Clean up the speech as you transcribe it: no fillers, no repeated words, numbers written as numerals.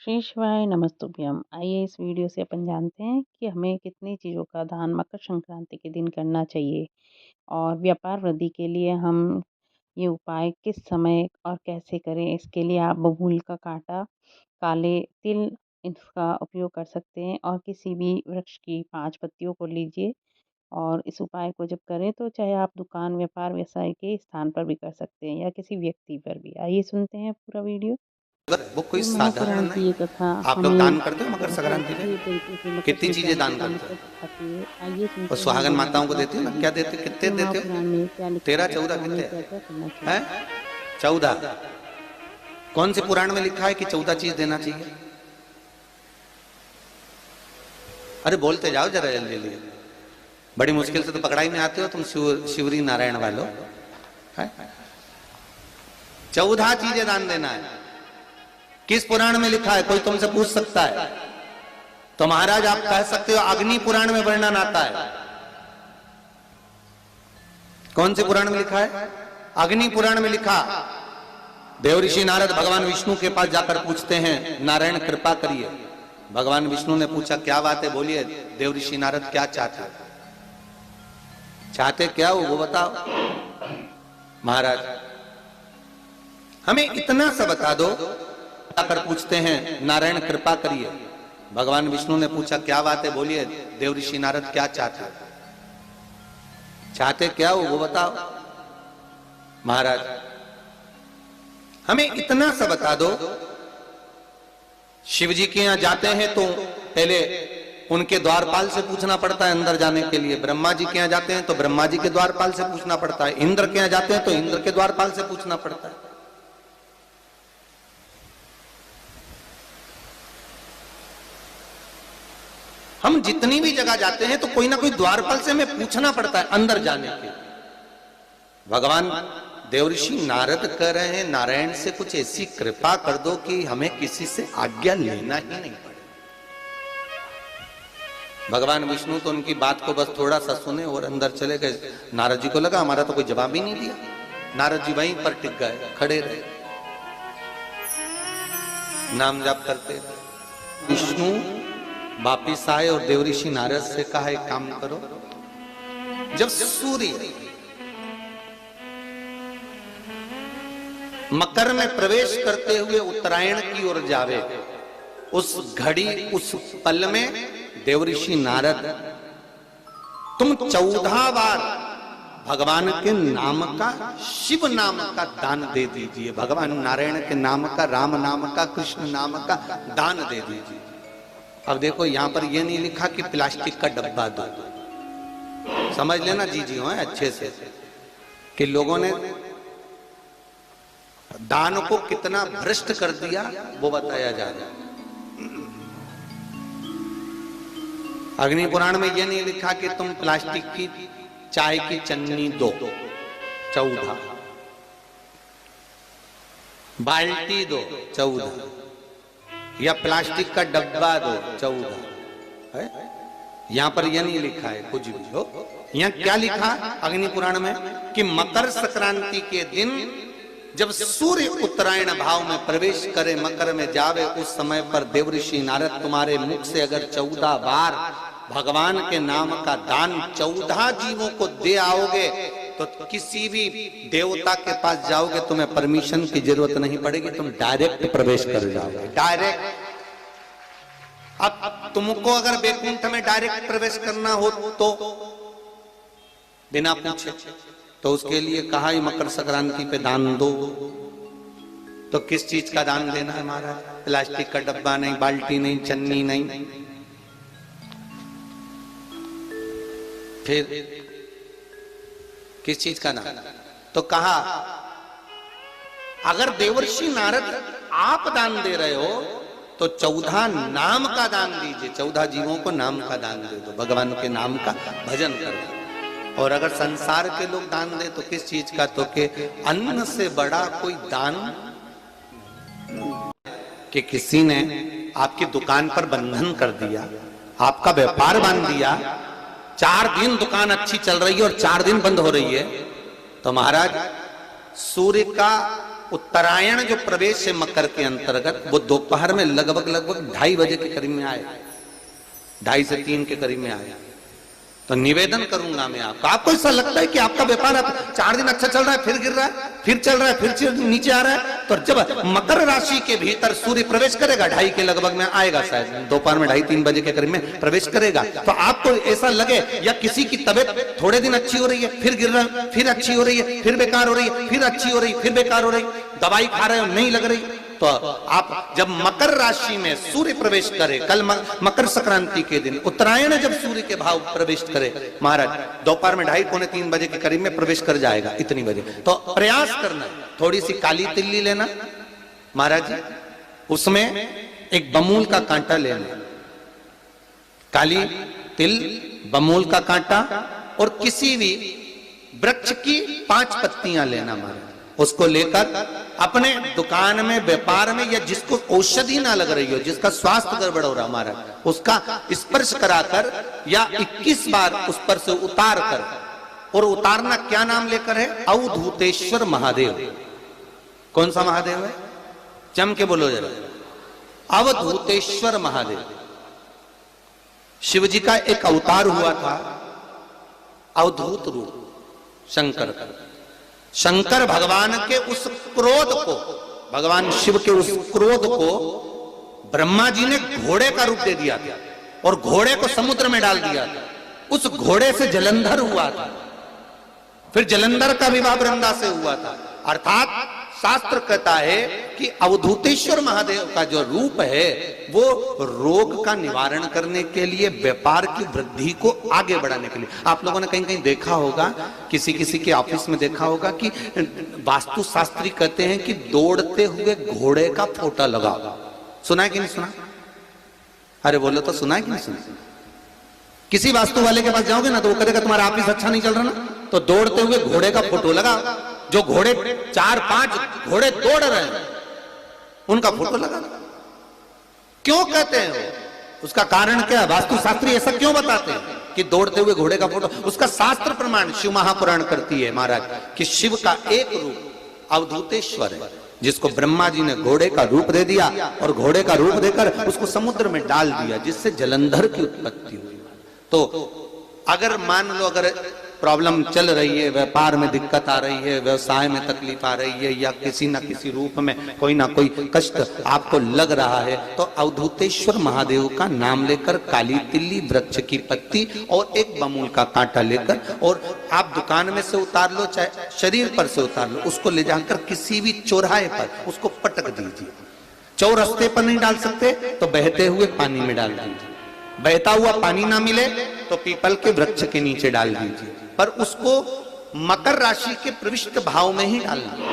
श्री शिवाय नमस्तुभ्यम। आइए इस वीडियो से अपन जानते हैं कि हमें कितनी चीज़ों का दान मकर संक्रांति के दिन करना चाहिए और व्यापार वृद्धि के लिए हम ये उपाय किस समय और कैसे करें। इसके लिए आप बबूल का कांटा, काले तिल इसका उपयोग कर सकते हैं और किसी भी वृक्ष की 5 पत्तियों को लीजिए और इस उपाय को जब करें तो चाहे आप दुकान, व्यापार, व्यवसाय के स्थान पर भी कर सकते हैं या किसी व्यक्ति पर भी। आइए सुनते हैं पूरा वीडियो। अगर वो कोई तो साधारण महापुराण नहीं। की ये कथा आप लोग हमें दान करते हो मकर बहुत संक्रांति पे? अच्छे तरीके से मकर कितनी चीजें संक्रांति दान का करते मतलब हो? सिखाती है। आइए और सुनते हैं सुहागन देवी माताओं को की देते हो ना? क्या देते हो? कितने कि देते हो? महापुराण में क्या लिखा 13, है 14 और हमें कितने क्या क्या करना हैं? चाहिए। 14। कौन से पुराण में लिखा है कि 14 चीज देना चाहिए? अरे बोलते जाओ जरा जल्दी जल्दी। बड़ी मुश्किल से तो पकड़ाई में आते हो तुम शिवरी नारायण वालों। 14 चीजें दान देना है। किस पुराण में लिखा है? कोई तुमसे पूछ सकता है तो महाराज आप कह सकते हो अग्नि पुराण में वर्णन आता है। कौन से पुराण में लिखा है? अग्नि पुराण में लिखा। देव ऋषि नारद भगवान विष्णु के पास जाकर पूछते हैं, नारायण कृपा करिए। भगवान विष्णु ने पूछा क्या बात है, बोलिए। देव ऋषि नारद क्या चाहते चाहते क्या हो वो बताओ। महाराज हमें इतना सा बता दो। जाकर पूछते हैं नारायण कृपा करिए। भगवान विष्णु ने पूछा क्या बात है, बोलिए। देव ऋषि नारद क्या चाहते चाहते क्या हो वो बताओ। महाराज हमें इतना सा बता दो। शिव जी के यहां जाते हैं तो पहले उनके द्वारपाल से पूछना पड़ता है अंदर जाने के लिए। ब्रह्मा जी के यहां जाते हैं तो ब्रह्मा जी के द्वारपाल से पूछना पड़ता है। इंद्र के यहां जाते हैं तो इंद्र के द्वारपाल से पूछना पड़ता है। हम जितनी भी जगह जाते हैं तो कोई ना कोई द्वारपाल से हमें पूछना पड़ता है अंदर जाने के। भगवान देवऋषि नारद कह रहे हैं नारायण से कुछ ऐसी कृपा कर दो कि हमें किसी से आज्ञा लेना ही नहीं पड़े। भगवान विष्णु तो उनकी बात को बस थोड़ा सा सुने और अंदर चले गए। नारद जी को लगा हमारा तो कोई जवाब ही नहीं दिया। नारद जी वहीं पर टिक गए, खड़े रहे, नाम जाप करते। विष्णु वापिस आए और देवऋषि नारद से कहा एक काम करो, जब सूर्य मकर में प्रवेश करते हुए उत्तरायण की ओर जावे, उस घड़ी उस पल में देवऋषि नारद तुम 14 बार भगवान के नाम का, शिव नाम का दान दे दीजिए। भगवान नारायण के नाम का, राम नाम का, कृष्ण नाम का दान दे दीजिए। अब देखो यहां पर यह नहीं लिखा कि प्लास्टिक का डब्बा दो। समझ लेना जी हो अच्छे से कि लोगों ने दान को कितना भ्रष्ट कर दिया वो बताया जा रहा है। अग्नि पुराण में यह नहीं लिखा कि तुम प्लास्टिक की चाय की चन्नी दो 14, बाल्टी दो 14, या प्लास्टिक का डब्बा दो 14 है। यहां पर यह नहीं लिखा है कुछ भी हो। यहां क्या लिखा अग्नि पुराण में कि मकर संक्रांति के दिन जब सूर्य उत्तरायण भाव में प्रवेश करे, मकर में जावे, उस समय पर देवऋषि नारद तुम्हारे मुख से अगर 14 बार भगवान के नाम का दान 14 जीवों को दे आओगे तो किसी भी देवता के पास जाओगे तुम्हें परमिशन की जरूरत नहीं पड़ेगी, तुम डायरेक्ट प्रवेश कर जाओगे। डायरेक्ट। अब तुमको अगर बैकुंठ में डायरेक्ट प्रवेश करना हो तो बिना पूछे, तो उसके लिए कहा ही मकर संक्रांति पे दान दो। तो किस चीज का दान देना है महाराज? प्लास्टिक का डब्बा नहीं, बाल्टी नहीं, चन्नी नहीं, फिर किस चीज का दान? तो कहा अगर देवर्षि नारद आप दान दे रहे हो तो 14 नाम का दान दीजिए। 14 जीवों को नाम का दान दे दो, भगवान के नाम का भजन करो। और अगर संसार के लोग दान दे तो किस चीज का? तो के अन्न से बड़ा कोई दान कि किसी ने आपकी दुकान पर बंधन कर दिया, आपका व्यापार बांध दिया, 4 दिन दुकान अच्छी चल रही है और 4 दिन बंद हो रही है, तो महाराज सूर्य का उत्तरायण जो प्रवेश है मकर के अंतर्गत, वो दोपहर में लगभग 2:30 बजे के करीब में आए, 2:30 से 3 के करीब में आया। तो निवेदन करूंगा मैं आपको ऐसा लगता है कि आपका व्यापार 4 दिन अच्छा चल रहा है, फिर गिर रहा है, फिर चल रहा है, फिर नीचे आ रहा है, तो जब मकर राशि के भीतर सूर्य प्रवेश करेगा 2:30 के लगभग में आएगा, शायद दोपहर में 2:30-3 बजे के करीब में प्रवेश करेगा, तो आपको ऐसा लगे या किसी की तबियत थोड़े दिन अच्छी हो रही है, फिर गिर रहा है, फिर अच्छी हो रही है, फिर बेकार हो रही है, फिर अच्छी हो रही है, फिर बेकार हो रही, दवाई खा रहे हो नहीं लग रही, तो आप जब मकर राशि में सूर्य प्रवेश करे, कल मकर संक्रांति के दिन उत्तरायण जब सूर्य के भाव प्रवेश करे महाराज, दोपहर में 2:30-3 बजे के करीब में प्रवेश कर जाएगा इतनी बजे, तो प्रयास करना थोड़ी सी काली तिल्ली लेना महाराज जी, उसमें एक बमूल का कांटा लेना, काली तिल, बमूल का कांटा और किसी भी वृक्ष की 5 पत्तियां लेना महाराज, उसको लेकर अपने दुकान में, व्यापार में, या जिसको औषधि ना लग रही हो, जिसका स्वास्थ्य गड़बड़ हो रहा हमारा, उसका स्पर्श कराकर या 21 बार उस पर से उतार कर, और उतारना क्या नाम लेकर है? अवधूतेश्वर महादेव। कौन सा महादेव है? जम के बोलो जरा, अवधूतेश्वर महादेव। शिव जी का एक अवतार हुआ था, अवधूत रूप शंकर का। शंकर भगवान के उस क्रोध को, भगवान शिव के उस क्रोध को ब्रह्मा जी ने घोड़े का रूप दे दिया था और घोड़े को समुद्र में डाल दिया था। उस घोड़े से जलंधर हुआ था, फिर जलंधर का विवाह वृंदा से हुआ था। अर्थात शास्त्र कहता है कि अवधूतेश्वर महादेव का जो रूप है वो रोग का निवारण करने के लिए, व्यापार की वृद्धि को आगे बढ़ाने के लिए। आप लोगों ने कहीं कहीं देखा होगा, किसी किसी के ऑफिस में देखा होगा कि वास्तु शास्त्री कहते हैं कि दौड़ते हुए घोड़े का फोटो लगाओ। सुना है कि नहीं सुना? अरे बोलो तो, सुना है कि नहीं सुना? किसी वास्तु वाले के पास जाओगे ना तो वो कहेगा तुम्हारा ऑफिस अच्छा नहीं चल रहा ना, तो दौड़ते हुए घोड़े का फोटो लगाओ। जो घोड़े 4-5 घोड़े दौड़ रहे हैं उनका फोटो लगा। क्यों कहते हैं वो? उसका कारण क्या है? वास्तु शास्त्री ऐसा क्यों बताते हैं कि दौड़ते हुए घोड़े का फोटो? उसका शास्त्र प्रमाण शिव महापुराण करती है महाराज कि शिव का एक रूप अवधूतेश्वर है, जिसको ब्रह्मा जी ने घोड़े का रूप दे दिया और घोड़े का रूप देकर उसको समुद्र में डाल दिया, जिससे जलंधर की उत्पत्ति हुई। तो अगर मान लो, अगर प्रॉब्लम चल रही है, व्यापार में दिक्कत आ रही है, व्यवसाय में तकलीफ आ रही है, या किसी ना किसी रूप में कोई ना कोई कष्ट आपको लग रहा है, तो अवधूतेश्वर महादेव का नाम लेकर काली तिल्ली, वृक्ष की पत्ती और एक बमूल का कांटा लेकर, और आप दुकान में से उतार लो, चाहे शरीर पर से उतार लो, उसको ले जाकर किसी भी चौराहे पर उसको पटक दीजिए। चौरस्ते पर नहीं डाल सकते तो बहते हुए पानी में डाल दीजिए। बहता हुआ पानी ना मिले तो पीपल के वृक्ष के नीचे डाल दीजिए, पर उसको मकर राशि के प्रविष्ट भाव में ही डालना।